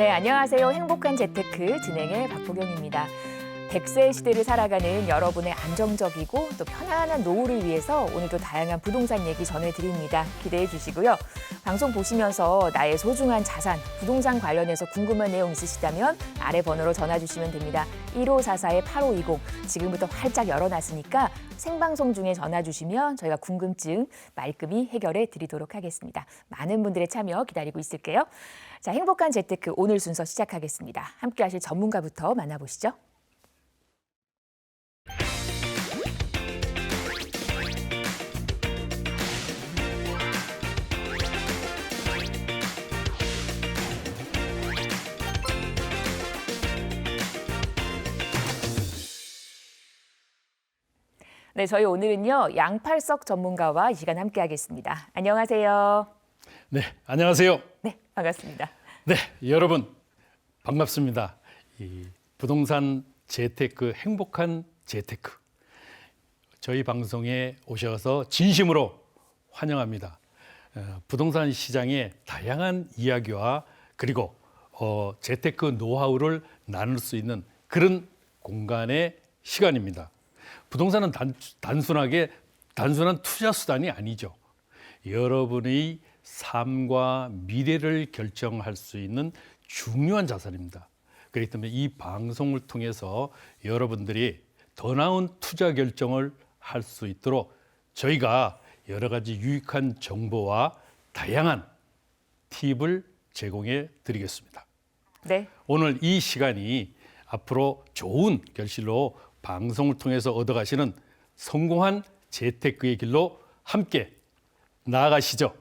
네, 안녕하세요. 행복한 재테크 진행의 박보경입니다. 100세 시대를 살아가는 여러분의 안정적이고 또 편안한 노후를 위해서 오늘도 다양한 부동산 얘기 전해드립니다. 기대해 주시고요. 방송 보시면서 나의 소중한 자산, 부동산 관련해서 궁금한 내용 있으시다면 아래 번호로 전화 주시면 됩니다. 1544-8520 지금부터 활짝 열어놨으니까 생방송 중에 전화 주시면 저희가 궁금증 말끔히 해결해 드리도록 하겠습니다. 많은 분들의 참여 기다리고 있을게요. 자, 행복한 재테크 오늘 순서 시작하겠습니다. 함께 하실 전문가부터 만나보시죠. 네, 저희 오늘은요 양팔석 전문가와 이 시간 함께하겠습니다. 안녕하세요. 네, 안녕하세요. 네, 반갑습니다. 네, 여러분 반갑습니다. 이 부동산 재테크 행복한 재테크 저희 방송에 오셔서 진심으로 환영합니다. 부동산 시장의 다양한 이야기와 그리고 재테크 노하우를 나눌 수 있는 그런 공간의 시간입니다. 부동산은 단순한 투자 수단이 아니죠. 여러분의 삶과 미래를 결정할 수 있는 중요한 자산입니다. 그렇기 때문에 이 방송을 통해서 여러분들이 더 나은 투자 결정을 할 수 있도록 저희가 여러 가지 유익한 정보와 다양한 팁을 제공해 드리겠습니다. 네. 오늘 이 시간이 앞으로 좋은 결실로 방송을 통해서 얻어가시는 성공한 재테크의 길로 함께 나아가시죠.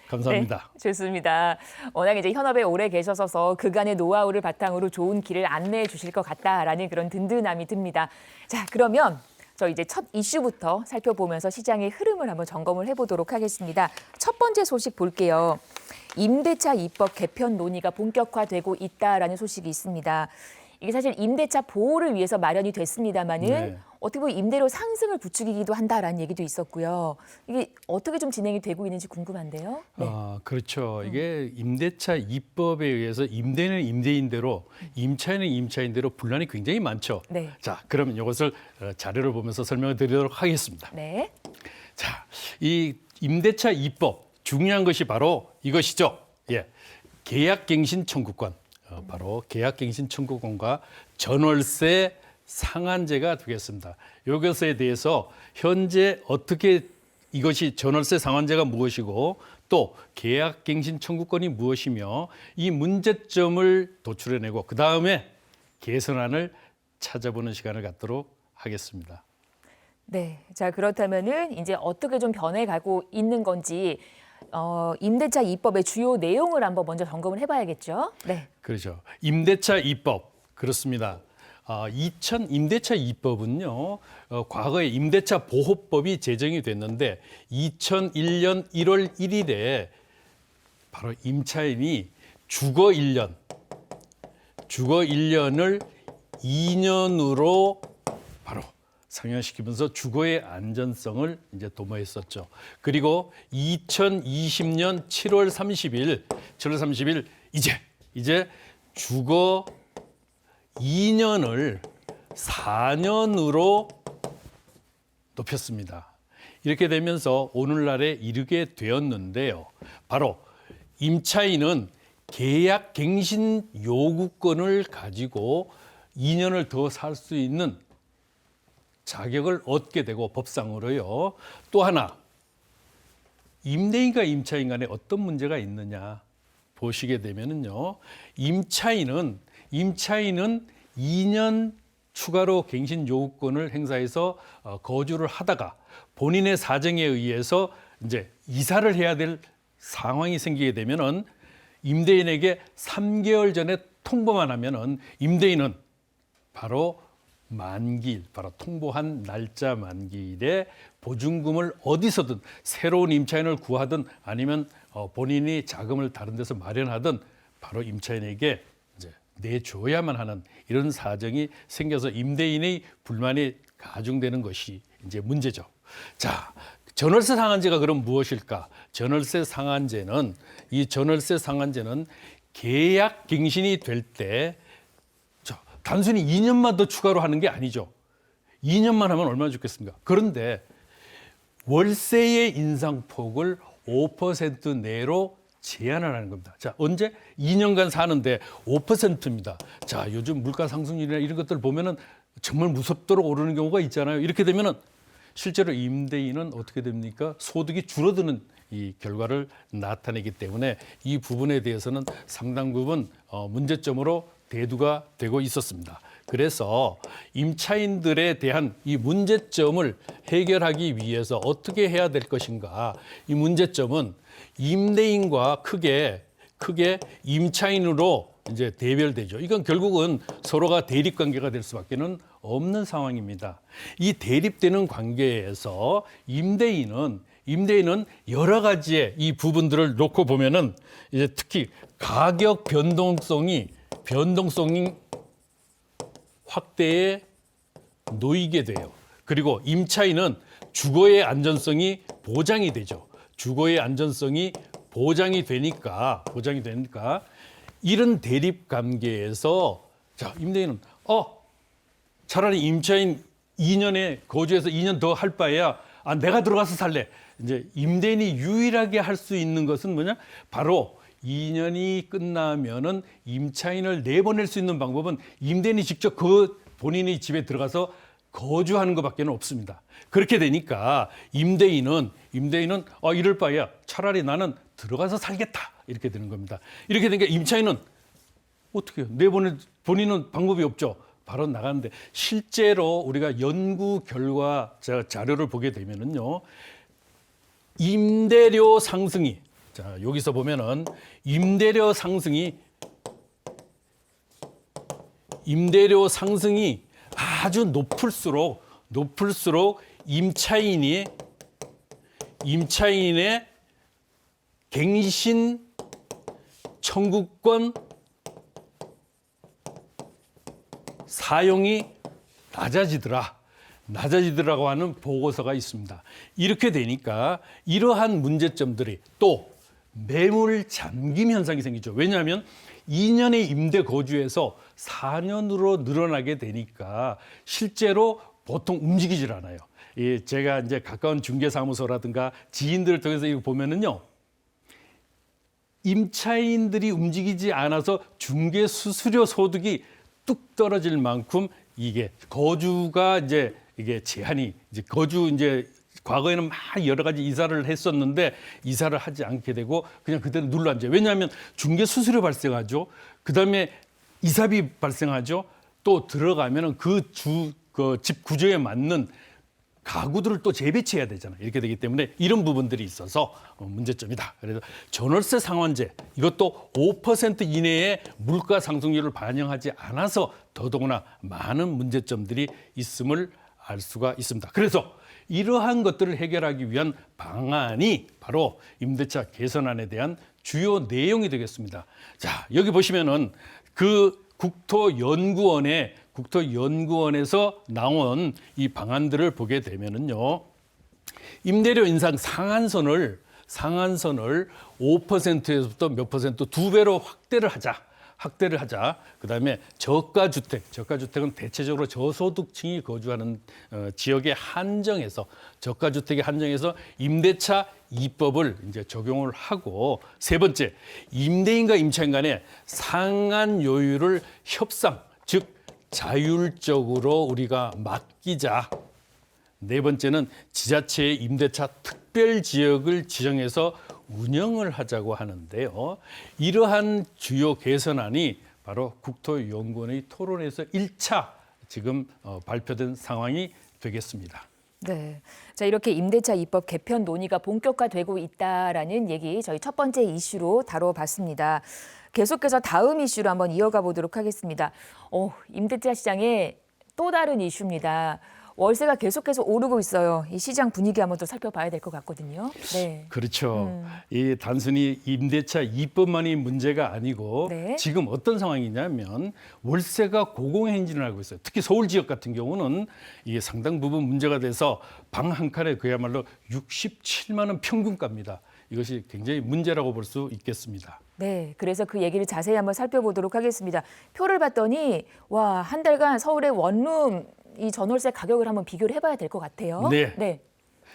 감사합니다. 네, 좋습니다. 워낙 이제 현업에 오래 계셔서 그간의 노하우를 바탕으로 좋은 길을 안내해 주실 것 같다라는 그런 든든함이 듭니다. 자, 그러면 저 이제 첫 이슈부터 살펴보면서 시장의 흐름을 한번 점검을 해보도록 하겠습니다. 첫 번째 소식 볼게요. 임대차 입법 개편 논의가 본격화되고 있다라는 소식이 있습니다. 이게 사실 임대차 보호를 위해서 마련이 됐습니다마는 네. 어떻게 보면 임대료 상승을 부추기기도 한다라는 얘기도 있었고요. 이게 어떻게 좀 진행이 되고 있는지 궁금한데요. 네. 그렇죠. 이게 임대차 입법에 의해서 임대인은 임대인대로, 임차인은 임차인대로 분란이 굉장히 많죠. 네. 자, 그러면 이것을 자료를 보면서 설명을 드리도록 하겠습니다. 네. 자, 이 임대차 입법 중요한 것이 바로 이것이죠. 예, 계약갱신 청구권. 바로 계약갱신 청구권과 전월세 상한제가 되겠습니다. 이것에 대해서 현재 어떻게 이것이 전월세 상한제가 무엇이고 또 계약갱신 청구권이 무엇이며 이 문제점을 도출해내고 그 다음에 개선안을 찾아보는 시간을 갖도록 하겠습니다. 네. 자, 그렇다면은 이제 어떻게 좀 변해가고 있는 건지 임대차 입법의 주요 내용을 한번 먼저 점검을 해봐야겠죠. 네. 그렇죠. 임대차 입법 그렇습니다. 임대차 입법은요, 과거에 임대차 보호법이 제정이 됐는데 2001년 1월 1일에 바로 임차인이 주거 1년을 2년으로 바로 상향시키면서 주거의 안전성을 이제 도모했었죠. 그리고 2020년 7월 30일 이제 주거 2년을 4년으로 높였습니다. 이렇게 되면서 오늘날에 이르게 되었는데요. 바로 임차인은 계약갱신 요구권을 가지고 2년을 더 살 수 있는 자격을 얻게 되고 법상으로요. 또 하나 임대인과 임차인 간에 어떤 문제가 있느냐 보시게 되면은요. 임차인은 2년 추가로 갱신 요구권을 행사해서 거주를 하다가 본인의 사정에 의해서 이제 이사를 해야 될 상황이 생기게 되면은 임대인에게 3개월 전에 통보만 하면은 임대인은 바로 만기일, 바로 통보한 날짜 만기일에 보증금을 어디서든 새로운 임차인을 구하든 아니면 본인이 자금을 다른 데서 마련하든 바로 임차인에게 이제 내줘야만 하는 이런 사정이 생겨서 임대인의 불만이 가중되는 것이 이제 문제죠. 자, 전월세 상한제가 그럼 무엇일까? 전월세 상한제는 계약 갱신이 될 때 단순히 2년만 더 추가로 하는 게 아니죠. 2년만 하면 얼마나 좋겠습니까? 그런데 월세의 인상폭을 5% 내로 제한을 하는 겁니다. 자, 언제? 2년간 사는데 5%입니다. 자, 요즘 물가 상승률이나 이런 것들 보면은 정말 무섭도록 오르는 경우가 있잖아요. 이렇게 되면은 실제로 임대인은 어떻게 됩니까? 소득이 줄어드는 이 결과를 나타내기 때문에 이 부분에 대해서는 상당 부분 문제점으로 대두가 되고 있었습니다. 그래서 임차인들에 대한 이 문제점을 해결하기 위해서 어떻게 해야 될 것인가? 이 문제점은 임대인과 크게 임차인으로 이제 대별되죠. 이건 결국은 서로가 대립 관계가 될 수밖에는 없는 상황입니다. 이 대립되는 관계에서 임대인은 여러 가지의 이 부분들을 놓고 보면은 이제 특히 가격 변동성이 확대에 놓이게 돼요. 그리고 임차인은 주거의 안전성이 보장이 되죠. 주거의 안전성이 보장이 되니까 이런 대립 관계에서 자, 임대인은 차라리 임차인 2년에 거주해서 2년 더 할 바에야 내가 들어가서 살래. 이제 임대인이 유일하게 할 수 있는 것은 뭐냐? 바로 2년이 끝나면은 임차인을 내보낼 수 있는 방법은 임대인이 직접 본인의 집에 들어가서 거주하는 것밖에 없습니다. 그렇게 되니까 임대인은 이럴 바에야 차라리 나는 들어가서 살겠다. 이렇게 되는 겁니다. 이렇게 되니까 임차인은 어떻게 해요? 본인은 방법이 없죠. 바로 나가는데 실제로 우리가 연구 결과 자료를 보게 되면은요. 임대료 상승이 여기서 보면은 임대료 상승이 아주 높을수록 임차인의 갱신 청구권 사용이 낮아지더라고 하는 보고서가 있습니다. 이렇게 되니까 이러한 문제점들이 또 매물 잠김 현상이 생기죠. 왜냐하면 2년의 임대 거주에서 4년으로 늘어나게 되니까 실제로 보통 움직이질 않아요. 제가 이제 가까운 중개사무소라든가 지인들을 통해서 이거 보면은요. 임차인들이 움직이지 않아서 중개 수수료 소득이 뚝 떨어질 만큼 이게 거주가 이게 제한이 과거에는 막 여러 가지 이사를 했었는데 이사를 하지 않게 되고 그냥 그대로 눌러 앉아요. 왜냐하면 중개 수수료 발생하죠. 그다음에 이사비 발생하죠. 또 들어가면은 그 집 구조에 맞는 가구들을 또 재배치해야 되잖아요. 이렇게 되기 때문에 이런 부분들이 있어서 문제점이다. 그래서 전월세 상환제 이것도 5% 이내의 물가 상승률을 반영하지 않아서 더더구나 많은 문제점들이 있음을 알 수가 있습니다. 그래서 이러한 것들을 해결하기 위한 방안이 바로 임대차 개선안에 대한 주요 내용이 되겠습니다. 자, 여기 보시면은 그 국토연구원에서 나온 이 방안들을 보게 되면은요. 임대료 인상 상한선을 5%에서부터 몇 퍼센트 2배로 확대를 하자. 그다음에 저가주택은 대체적으로 저소득층이 거주하는 지역에 한정해서 저가주택에 한정해서 임대차 2법을 이제 적용을 하고 세 번째 임대인과 임차인 간의 상한 요율을 협상 즉 자율적으로 우리가 맡기자. 네 번째는 지자체의 임대차 특별 지역을 지정해서 운영을 하자고 하는데요. 이러한 주요 개선안이 바로 국토연구원의 토론에서 1차 지금 발표된 상황이 되겠습니다. 네. 자, 이렇게 임대차 입법 개편 논의가 본격화되고 있다라는 얘기 저희 첫 번째 이슈로 다뤄봤습니다. 계속해서 다음 이슈로 한번 이어가 보도록 하겠습니다. 임대차 시장의 또 다른 이슈입니다. 월세가 계속해서 오르고 있어요. 이 시장 분위기 한번 또 살펴봐야 될 것 같거든요. 네. 그렇죠. 이 단순히 임대차 입법만이 문제가 아니고 네. 지금 어떤 상황이냐면 월세가 고공행진을 하고 있어요. 특히 서울 지역 같은 경우는 이게 상당 부분 문제가 돼서 방 한 칸에 그야말로 67만 원 평균가입니다. 이것이 굉장히 문제라고 볼 수 있겠습니다. 네, 그래서 그 얘기를 자세히 한번 살펴보도록 하겠습니다. 표를 봤더니 와, 한 달간 서울의 원룸 이 전월세 가격을 한번 비교를 해봐야 될 것 같아요. 네.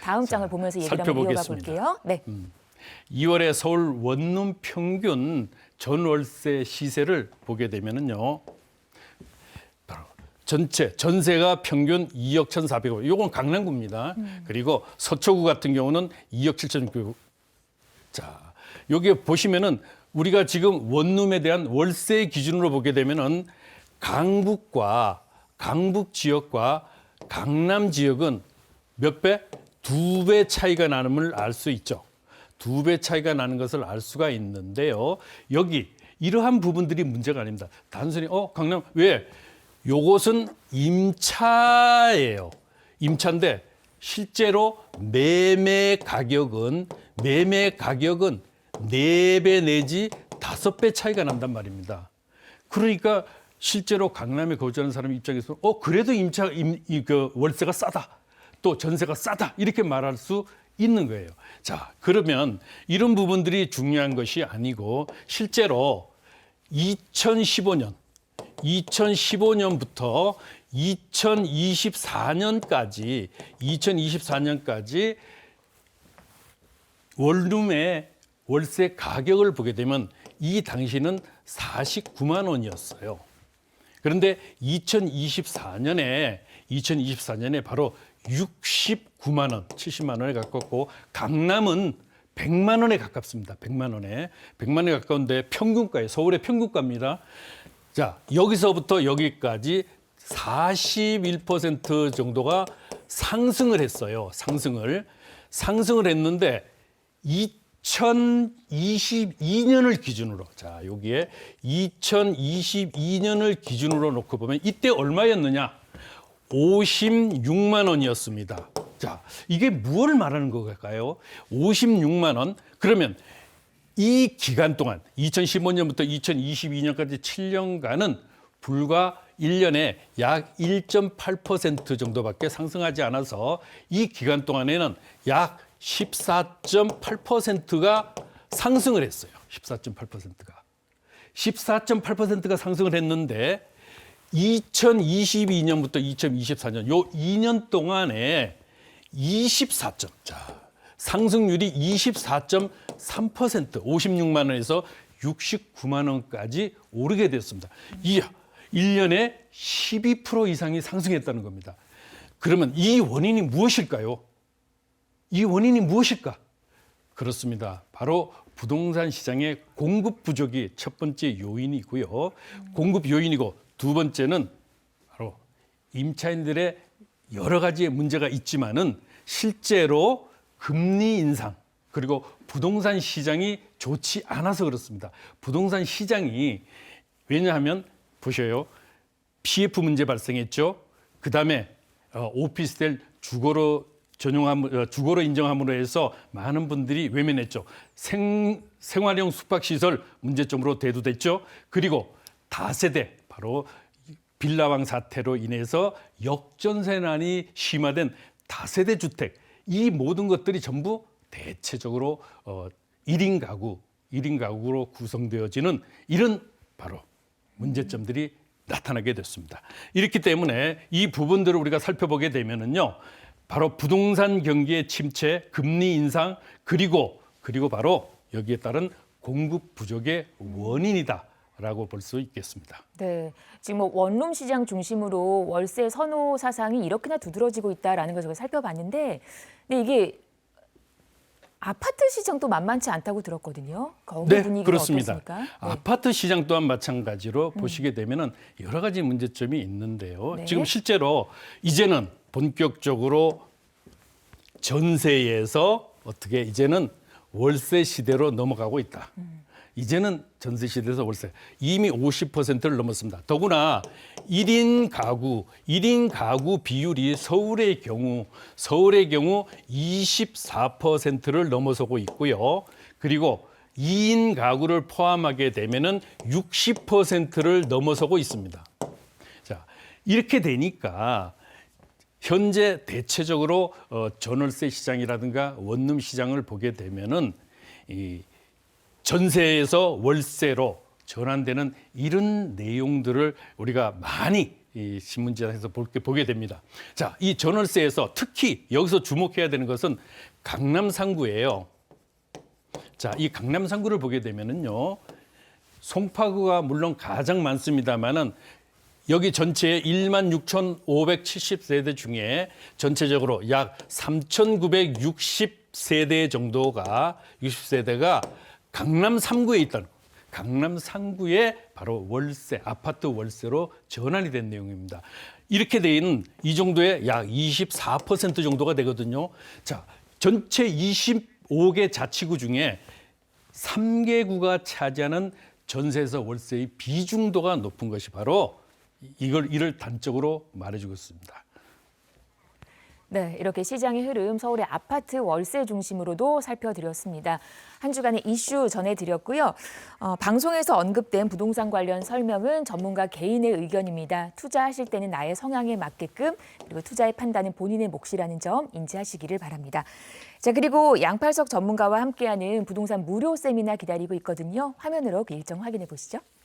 다음 장을 보면서 얘기를 한번 이어가 볼게요. 네. 2월에 서울 원룸 평균 전월세 시세를 보게 되면은요. 바로 전세가 평균 2억 1,400원. 이건 강남구입니다. 그리고 서초구 같은 경우는 2억 7,900원. 자, 여기 보시면은 우리가 지금 원룸에 대한 월세 기준으로 보게 되면은 강북 지역과 강남 지역은 몇 배? 2배 차이가 나는 알 수 있죠. 2배 차이가 나는 것을 알 수가 있는데요. 여기 이러한 부분들이 문제가 아닙니다. 단순히 강남 왜? 요것은 임차예요. 임차인데 실제로 매매 가격은 4배 내지 5배 차이가 난단 말입니다. 그러니까 실제로 강남에 거주하는 사람 입장에서 그래도 월세가 싸다. 또 전세가 싸다. 이렇게 말할 수 있는 거예요. 자, 그러면 이런 부분들이 중요한 것이 아니고 실제로 2015년부터 2024년까지 원룸의 월세 가격을 보게 되면 이 당시는 49만 원이었어요. 그런데 2024년에 바로 69만 원, 70만 원에 가깝고 강남은 100만 원에 가깝습니다. 100만 원에 가까운데 평균가예요. 서울의 평균가입니다. 자, 여기서부터 여기까지 41% 정도가 상승을 했어요. 상승을 했는데 2022년을 기준으로, 자, 여기에 2022년을 기준으로 놓고 보면 이때 얼마였느냐? 56만 원이었습니다. 자, 이게 무엇을 말하는 걸까요? 56만 원. 그러면 이 기간 동안 2015년부터 2022년까지 7년간은 불과 1년에 약 1.8% 정도밖에 상승하지 않아서 이 기간 동안에는 약 14.8%가 상승을 했어요. 14.8%가 상승을 했는데 2022년부터 2024년 요 2년 동안에 24점. 자, 상승률이 24.3%, 56만 원에서 69만 원까지 오르게 됐습니다. 이야, 1년에 12% 이상이 상승했다는 겁니다. 그러면 이 원인이 무엇일까요? 그렇습니다. 바로 부동산 시장의 공급 부족이 첫 번째 요인이고요. 공급 요인이고 두 번째는 바로 임차인들의 여러 가지의 문제가 있지만은 실제로 금리 인상 그리고 부동산 시장이 좋지 않아서 그렇습니다. 부동산 시장이 왜냐하면 보셔요. PF 문제 발생했죠. 그다음에 오피스텔 주거로 인정함으로 해서 많은 분들이 외면했죠. 생활형 숙박시설 문제점으로 대두됐죠. 그리고 다세대 바로 빌라왕 사태로 인해서 역전세난이 심화된 다세대 주택 이 모든 것들이 전부 대체적으로 1인 가구로 구성되어지는 이런 바로 문제점들이 나타나게 됐습니다. 이렇기 때문에 이 부분들을 우리가 살펴보게 되면은요. 바로 부동산 경기의 침체, 금리 인상 그리고 바로 여기에 따른 공급 부족의 원인이다라고 볼 수 있겠습니다. 네, 지금 뭐 원룸 시장 중심으로 월세 선호 사상이 이렇게나 두드러지고 있다라는 걸 제가 살펴봤는데, 근데 이게 아파트 시장도 만만치 않다고 들었거든요. 거기 네, 분위기가 그렇습니다. 어떻습니까? 네. 아파트 시장 또한 마찬가지로 보시게 되면은 여러 가지 문제점이 있는데요. 네. 지금 실제로 이제는 본격적으로 전세에서 이제는 월세 시대로 넘어가고 있다. 이제는 전세 시대에서 월세 이미 50%를 넘었습니다. 더구나 1인 가구 비율이 서울의 경우 24%를 넘어서고 있고요. 그리고 2인 가구를 포함하게 되면은 60%를 넘어서고 있습니다. 자, 이렇게 되니까 현재 대체적으로 전월세 시장이라든가 원룸 시장을 보게 되면은 전세에서 월세로 전환되는 이런 내용들을 우리가 많이 이 신문지에서 보게 됩니다. 자, 이 전월세에서 특히 여기서 주목해야 되는 것은 강남 상구예요. 자, 이 강남 상구를 보게 되면은요, 송파구가 물론 가장 많습니다만은 여기 전체 16,570세대 중에 전체적으로 약 3,960세대 정도가 60세대가 강남 3구에 있다는 강남 3구에 바로 월세, 아파트 월세로 전환이 된 내용입니다. 이렇게 돼 있는 이 정도의 약 24% 정도가 되거든요. 자, 전체 25개 자치구 중에 3개구가 차지하는 전세에서 월세의 비중도가 높은 것이 바로 이를 단적으로 말해주고 있습니다. 네, 이렇게 시장의 흐름 서울의 아파트 월세 중심으로도 살펴드렸습니다. 한 주간의 이슈 전해드렸고요. 방송에서 언급된 부동산 관련 설명은 전문가 개인의 의견입니다. 투자하실 때는 나의 성향에 맞게끔 그리고 투자의 판단은 본인의 몫이라는 점 인지하시기를 바랍니다. 자, 그리고 양팔석 전문가와 함께하는 부동산 무료 세미나 기다리고 있거든요. 화면으로 그 일정 확인해 보시죠.